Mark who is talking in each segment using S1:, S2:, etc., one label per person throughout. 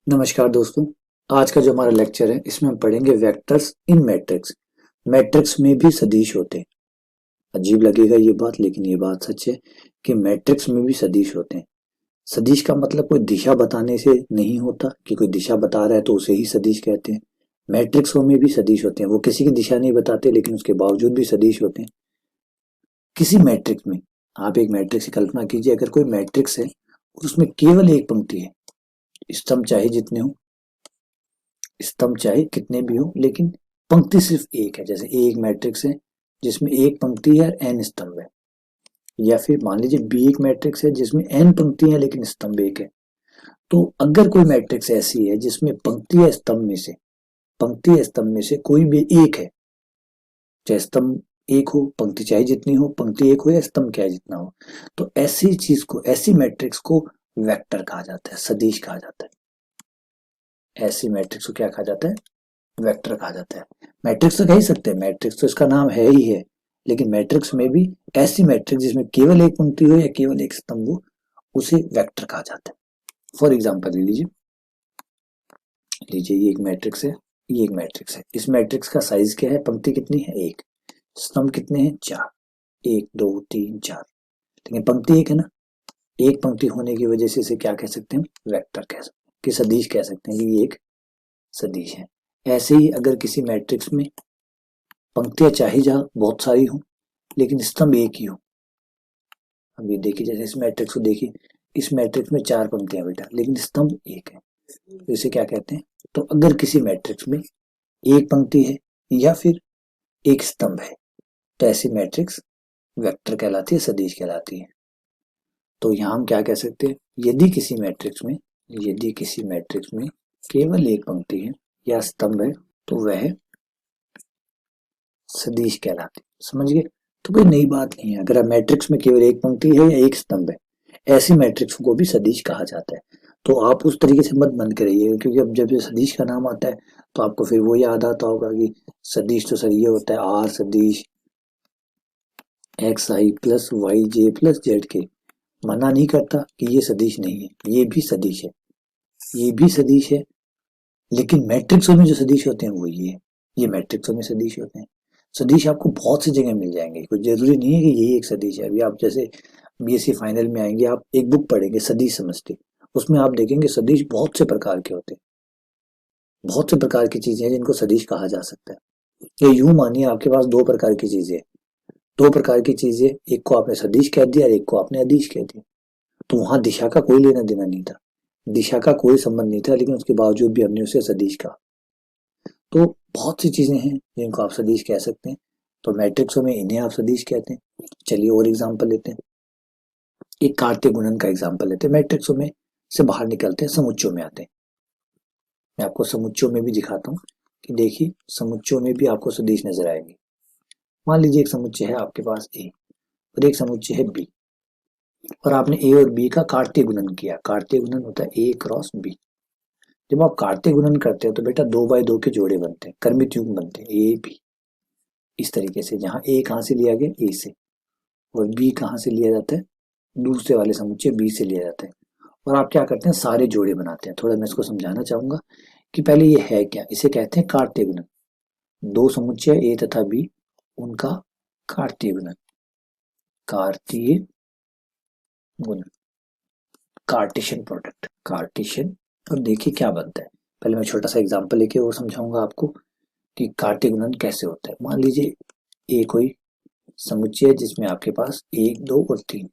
S1: नमस्कार दोस्तों, आज का जो हमारा लेक्चर है इसमें हम पढ़ेंगे वेक्टर्स इन मैट्रिक्स। मैट्रिक्स में भी सदिश होते हैं। अजीब लगेगा ये बात, लेकिन ये बात सच है कि मैट्रिक्स में भी सदिश होते हैं। सदिश का मतलब कोई दिशा बताने से नहीं होता कि कोई दिशा बता रहा है तो उसे ही सदिश कहते हैं। मैट्रिक्सों में भी सदिश होते हैं, वो किसी की दिशा नहीं बताते लेकिन उसके बावजूद भी सदिश होते हैं। किसी मैट्रिक्स में, आप एक मैट्रिक्स की कल्पना कीजिए, अगर कोई मैट्रिक्स है और उसमें केवल एक पंक्ति है, स्तंभ चाहे जितने हो, स्तंभ चाहे कितने भी हो, लेकिन पंक्ति सिर्फ एक है। जैसे एक मैट्रिक्स है जिसमें एक पंक्ति है और एन स्तंभ है, या फिर मान लीजिए बी एक मैट्रिक्स है जिसमें एन पंक्ति है लेकिन स्तंभ एक है। तो अगर कोई मैट्रिक्स ऐसी है जिसमें पंक्ति या स्तंभ में से, पंक्ति या स्तंभ में से कोई भी एक है, चाहे स्तंभ एक हो, पंक्ति चाहे जितनी हो, पंक्ति एक हो या स्तंभ चाहे जितना हो, तो ऐसी चीज को, ऐसी मैट्रिक्स को वेक्टर कहा जाता है, सदिश कहा जाता है। ऐसी मैट्रिक्स को क्या कहा जाता है? वेक्टर कहा जाता है। मैट्रिक्स तो कह ही सकते हैं, मैट्रिक्स तो इसका नाम है ही है, लेकिन मैट्रिक्स में भी ऐसी मैट्रिक्स जिसमें केवल एक पंक्ति हो या केवल एक स्तंभ हो, उसे वेक्टर कहा जाता है। फॉर एग्जांपल लीजिए, ये एक मैट्रिक्स है, ये एक मैट्रिक्स है। इस मैट्रिक्स का साइज क्या है? पंक्ति कितनी है? एक। स्तंभ कितने हैं? चार। एक, दो, तीन, चार। लेकिन पंक्ति एक है ना, एक पंक्ति होने की वजह से इसे क्या कह सकते हैं? वेक्टर कह सकते हैं, कि सदिश कह सकते हैं कि ये एक सदिश है। ऐसे ही अगर किसी मैट्रिक्स में पंक्तियां चाहे जहां बहुत सारी हो लेकिन स्तंभ एक ही हो, अब ये देखिए, जैसे इस मैट्रिक्स को देखिए, इस मैट्रिक्स में चार पंक्तियां बेटा लेकिन स्तंभ एक है, तो इसे क्या कहते हैं? तो अगर किसी मैट्रिक्स में एक पंक्ति है या फिर एक स्तंभ है तो ऐसी मैट्रिक्स वेक्टर कहलाती है, सदिश कहलाती है। तो यहाँ हम क्या कह सकते हैं? यदि किसी मैट्रिक्स में, यदि किसी मैट्रिक्स में केवल एक पंक्ति है या स्तंभ है तो वह सदिश कहलाती है। समझ गए? तो कोई नई बात नहीं है। अगर मैट्रिक्स में केवल एक पंक्ति है या एक स्तंभ है, ऐसी मैट्रिक्स को भी सदिश कहा जाता है। तो आप उस तरीके से मत बंद करिए, क्योंकि अब जब ये सदिश का नाम आता है तो आपको फिर वो याद आता होगा कि सदिश तो सर ये होता है आर सदिश एक्स आई प्लस वाई जे प्लस जेड के। मना नहीं करता कि ये सदिश नहीं है, ये भी सदिश है, ये भी सदिश है, लेकिन मैट्रिक्सों में जो सदिश होते हैं वो ये मैट्रिक्सों में सदिश होते हैं। सदिश आपको बहुत सी जगह मिल जाएंगे, कोई जरूरी नहीं है कि यही एक सदिश है। अभी आप जैसे बीएससी फाइनल में आएंगे, आप एक बुक पढ़ेंगे सदिश समझते, उसमें आप देखेंगे सदिश बहुत से प्रकार के होते हैं, बहुत से प्रकार की चीजें हैं जिनको सदिश कहा जा सकता है। ये यूं मानिए आपके पास दो प्रकार की चीजें, दो प्रकार की चीजें, एक को आपने सदिश कह दिया और एक को आपने अदिश कह दिया, तो वहां दिशा का कोई लेना देना नहीं था, दिशा का कोई संबंध नहीं था, लेकिन उसके बावजूद भी हमने उसे सदिश कहा। तो बहुत सी चीजें हैं जिनको आप सदिश कह सकते हैं, तो मैट्रिक्सों में इन्हें आप सदिश कहते हैं। चलिए और एग्जांपल लेते हैं, एक कार्तीय गुणन का एग्जांपल लेते हैं। मैट्रिक्सों में से बाहर निकलते हैं, समुच्चयों में आते हैं। मैं आपको समुच्चयों में भी दिखाता हूँ कि देखिए, समुच्चयों में भी आपको सदिश नजर आएंगे। मान लीजिए एक समुच्चय है आपके पास ए और एक समुच्चय है बी, और आपने ए और बी का कार्तीय गुणन किया। कार्तीय गुणन होता है ए क्रॉस बी। जब आप कार्तीय गुणन करते हैं तो बेटा 2 बाय 2 के जोड़े बनते हैं, क्रमित युग्म बनते हैं, ए बी। इस तरीके से, जहां ए कहां से लिया गया? ए से, और बी कहां से लिया जाता है? दूसरे वाले समुच्चय बी से लिया जाता है। और आप क्या करते हैं? सारे जोड़े बनाते हैं। थोड़ा मैं इसको समझाना चाहूंगा कि पहले ये है क्या। इसे कहते हैं कार्तीय गुणन। दो समुच्चय ए तथा बी, उनका कार्तीय गुणन, कार्तीय गुणन, कार्टेशियन प्रोडक्ट, कार्टेशियन। और देखिए क्या बनता है। पहले मैं छोटा सा एग्जांपल लेके और समझाऊंगा आपको कि कार्तीय गुणन कैसे होता है। मान लीजिए ए कोई समुच्चय है जिसमें आपके पास 1, 2 और 3।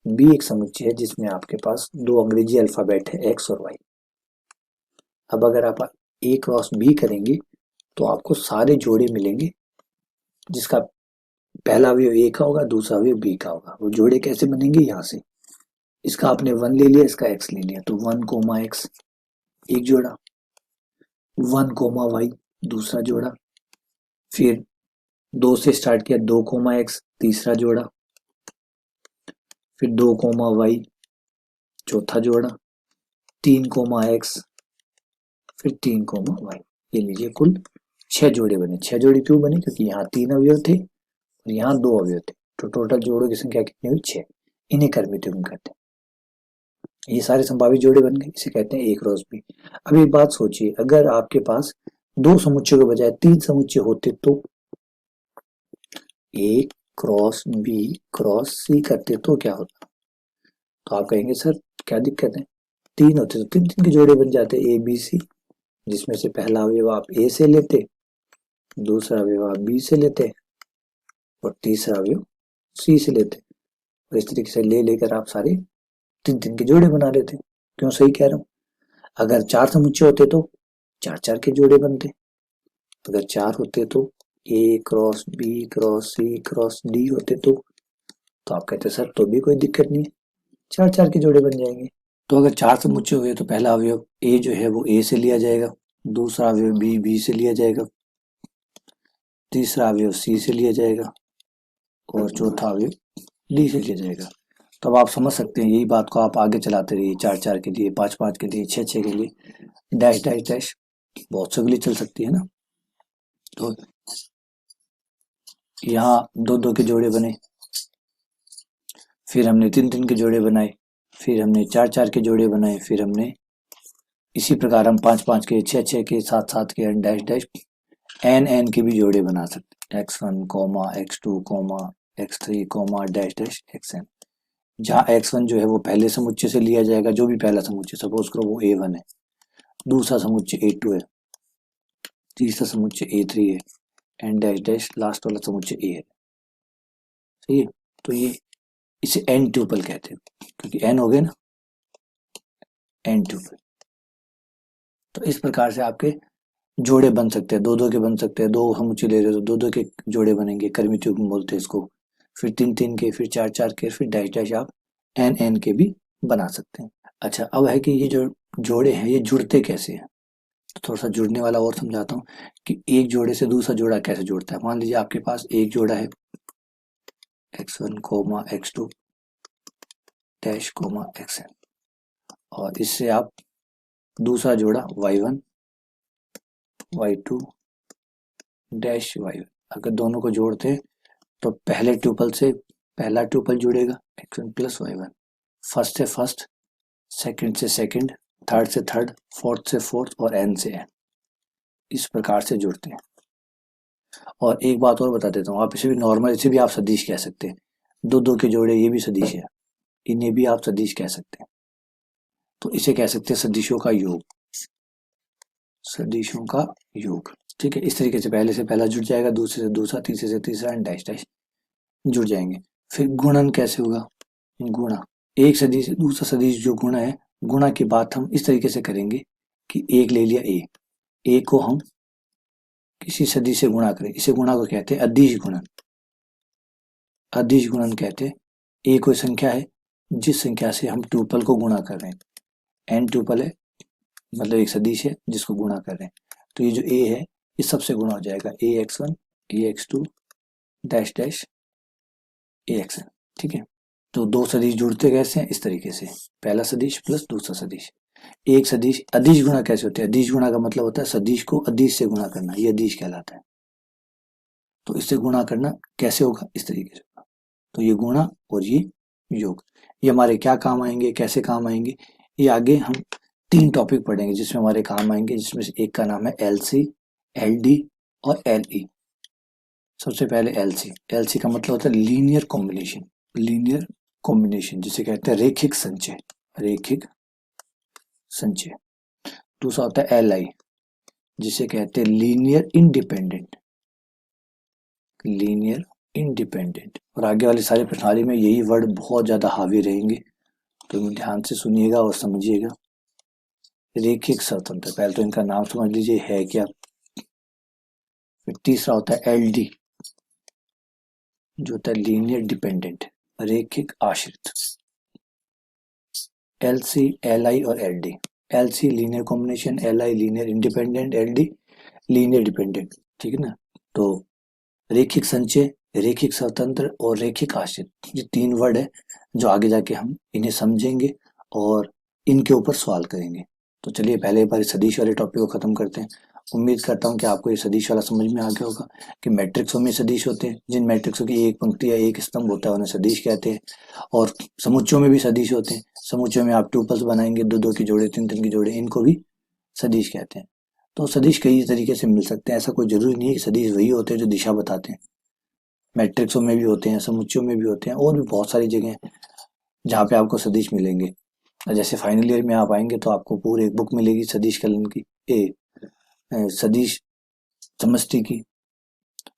S1: बी एक समुच्चय है जिसमें आपके पास दो अंग्रेजी अल्फाबेट है एक्स और वाई। अब अगर आप ए क्रॉस बी करेंगे तो आपको सारे जोड़े मिलेंगे जिसका पहला अवयव ए का होगा, दूसरा अवयव बी का होगा। वो जोड़े कैसे बनेंगे? यहाँ से, इसका आपने 1 ले लिया, इसका x ले लिया, तो 1 कोमा x एक जोड़ा, 1 कोमा y दूसरा जोड़ा, फिर 2 से स्टार्ट किया, 2 कोमा x तीसरा जोड़ा, फिर 2 कोमा y चौथा जोड़ा, 3 कोमा x, फिर 3 कोमा y। ये लीजिए कुल 6 जोड़े बने। 6 जोड़े क्यों बने? क्योंकि यहाँ 3 अवयव थे और यहाँ 2 अवयव थे, तो टोटल जोड़ों की संख्या कितनी हुई? 6। इन्हें कर्मित्युग्म कहते हैं। ये सारे संभावित जोड़े बन गए, इसे कहते हैं ए क्रॉस बी। अब एक बात सोचिए, अगर आपके पास 2 समुच्चयों के बजाय 3 समुच्चय होते तो ए क्रॉस बी क्रॉस सी करते तो क्या होता? तो आप कहेंगे सर क्या दिक्कत है, 3 होते तो 3 के जोड़े बन जाते ए बी सी, जिसमें से पहला अवयव आप ए से लेते, दूसरा अवयव आप बी से लेते और तीसरा अवयव सी से लेते। और इस तरीके से ले लेकर आप सारे 3 के जोड़े बना लेते। क्यों सही कह रहा हूँ? अगर 4 समुच्चय होते तो 4 के जोड़े बनते। अगर 4 होते तो ए क्रॉस बी क्रॉस सी क्रॉस डी होते तो आप कहते सर तो भी कोई दिक्कत नहीं है, 4 के जोड़े बन जाएंगे। तो अगर 4 समुच्चय हुए तो पहला अवयव ए जो है वो ए से लिया जाएगा, दूसरा अवयव बी से लिया जाएगा, तीसरा अवयव सी से लिया जाएगा और चौथा अवयव डी से लिया जाएगा। तो अब आप समझ सकते हैं, यही बात को आप आगे चलाते रहिए, 4 के लिए, 5 के लिए, 6 के लिए, डैश डैश डैश बहुत से के लिए चल सकती है ना। तो यहाँ 2 के जोड़े बने, फिर हमने 3 के जोड़े बनाए, फिर हमने 4 के जोड़े बनाए, फिर हमने इसी प्रकार हम 5 के, 6 के, 7 के डैश डैश एन के भी जोड़े बना सकते हैं, x1 x2 x3 dash dash xn। जहाँ x1 जो है वो पहले समुच्चय से लिया जाएगा, जो भी पहला समुच्चय, सपोज करो वो a1 है, दूसरा समुच्चय a2 है, तीसरा समुच्चय a3 है एंड डैश डैश लास्ट वाला समुच्चय a है। सही है, तो ये इसे n ट्यूपल कहते हैं, क्योंकि n हो गए ना, n ट्यूपल। तो इस प्रकार से आपके जोड़े बन सकते हैं, 2 के बन सकते हैं, 2 समुच्चय ले रहे हो तो 2 के जोड़े बनेंगे, कर्मित्युग्म बोलते हैं इसको। फिर 3 के, फिर 4 के, फिर डैश डैश आप n के भी बना सकते हैं। अच्छा, अब है कि ये जो जोड़े हैं ये जुड़ते कैसे हैं? तो थोड़ा सा जुड़ने वाला और समझाता हूँ कि एक जोड़े से दूसरा जोड़ा कैसे जुड़ता है। मान लीजिए आपके पास एक जोड़ा है x1 x2 डैश xn और इससे आप दूसरा जोड़ा y1 y2 डैश y1। अगर दोनों को जोड़ते हैं तो पहले ट्यूपल से पहला ट्यूपल जुड़ेगा x1 प्लस y1, फर्स्ट से फर्स्ट, सेकंड से सेकंड, थर्ड से थर्ड, फोर्थ से फोर्थ और n से n, इस प्रकार से जुड़ते हैं। और एक बात और बता देता हूँ, आप इसे भी नॉर्मल, इसे भी आप सदिश कह सकते हैं। 2 के जोड़े ये भी सदिश है, इन्हें भी आप सदिश कह सकते हैं। तो इसे कह सकते हैं सदिशों का योग, सदिशों का योग। ठीक है, इस तरीके से पहले से पहला जुड़ जाएगा, दूसरे से दूसरा, तीसरे से तीसरा डैश डैश जुड़ जाएंगे। फिर गुणन कैसे होगा? गुणा, एक सदिश से दूसरा सदिश जो गुणा है, गुणा की बात हम इस तरीके से करेंगे कि एक ले लिया ए को हम किसी सदिश से गुणा करें, इसे गुणा को कहते हैं अदिश गुणन। अदिश गुणन कहते हैं ए कोई संख्या है जिस संख्या से हम ट्यूपल को गुणा कर रहे हैं। n ट्यूपल है मतलब एक सदिश है जिसको गुणा कर रहे हैं, तो ये जो a है ये सबसे गुणा हो जाएगा, ax1 ax2 dash dash axn। ठीक है, तो 2 सदिश जुड़ते कैसे हैं? इस तरीके से, पहला सदिश प्लस दूसरा सदिश। एक सदिश अदिश गुणा कैसे होते हैं? अदिश गुणा का मतलब होता है सदिश को अदिश से गुणा करना, ये अदिश कहलाता है। तो इससे गुणा करना कैसे होगा? इस तरीके से। तो ये गुणा और ये योग, ये हमारे क्या काम आएंगे, कैसे काम आएंगे, ये आगे हम 3 टॉपिक पढ़ेंगे जिसमें हमारे काम आएंगे, जिसमें से एक का नाम है LC, LD और LE। सबसे पहले LC का मतलब होता है लीनियर कॉम्बिनेशन, लीनियर कॉम्बिनेशन जिसे कहते हैं रेखिक संचय, रेखिक संचय। दूसरा होता है LI जिसे कहते हैं लीनियर इंडिपेंडेंट, लीनियर इंडिपेंडेंट। और आगे वाली सारी प्रणाली में यही वर्ड बहुत ज्यादा हावी रहेंगे, तो ध्यान से सुनिएगा और समझिएगा। रेखिक स्वतंत्र, पहले तो इनका नाम समझ लीजिए है क्या। फिर तीसरा होता है LD जो होता है लीनियर डिपेंडेंट, रेखिक आश्रित। LC, LI और LD। LC linear combination, LI linear independent, LD linear dependent. ठीक है ना। तो रेखिक संचय, रेखिक स्वतंत्र और रेखिक आश्रित, ये 3 वर्ड है जो आगे जाके हम इन्हें समझेंगे और इनके ऊपर सवाल करेंगे। तो चलिए पहले एक बार सदिश वाले टॉपिक को खत्म करते हैं उम्मीद करता हूँ कि आपको ये सदिश वाला समझ में आ गया होगा कि मैट्रिक्सों में सदिश होते हैं। जिन मैट्रिक्सों की एक पंक्ति या एक स्तंभ होता है उन्हें सदिश कहते हैं। और समुच्चयों में भी सदिश होते हैं। समुच्चयों में आप ट्यूपल्स बनाएंगे, दो दो की जोड़े, तीन तीन की जोड़े, इनको भी सदिश कहते हैं। तो सदिश कई तरीके से मिल सकते हैं। ऐसा कोई जरूरी नहीं है कि सदिश वही होते हैं जो दिशा बताते हैं। मैट्रिक्सों में भी होते हैं, समुच्चयों में भी होते हैं, और भी बहुत सारी जगह हैं जहाँ पे आपको सदिश मिलेंगे। जैसे फाइनल ईयर में आप आएंगे तो आपको पूरी एक बुक मिलेगी सदिश कलन की, सदिश समष्टि की।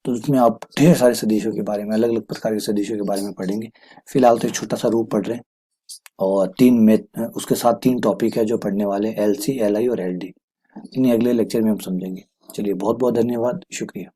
S1: तो उसमें आप ढेर सारे सदिशों के बारे में, अलग अलग प्रकार के सदिशों के बारे में पढ़ेंगे। फिलहाल तो एक छोटा सा रूप पढ़ रहे हैं, और तीन मैथ उसके साथ तीन टॉपिक है जो पढ़ने वाले, एल सी, एल आई और एल डी। इन्हें अगले लेक्चर में हम समझेंगे। चलिए, बहुत बहुत धन्यवाद, शुक्रिया।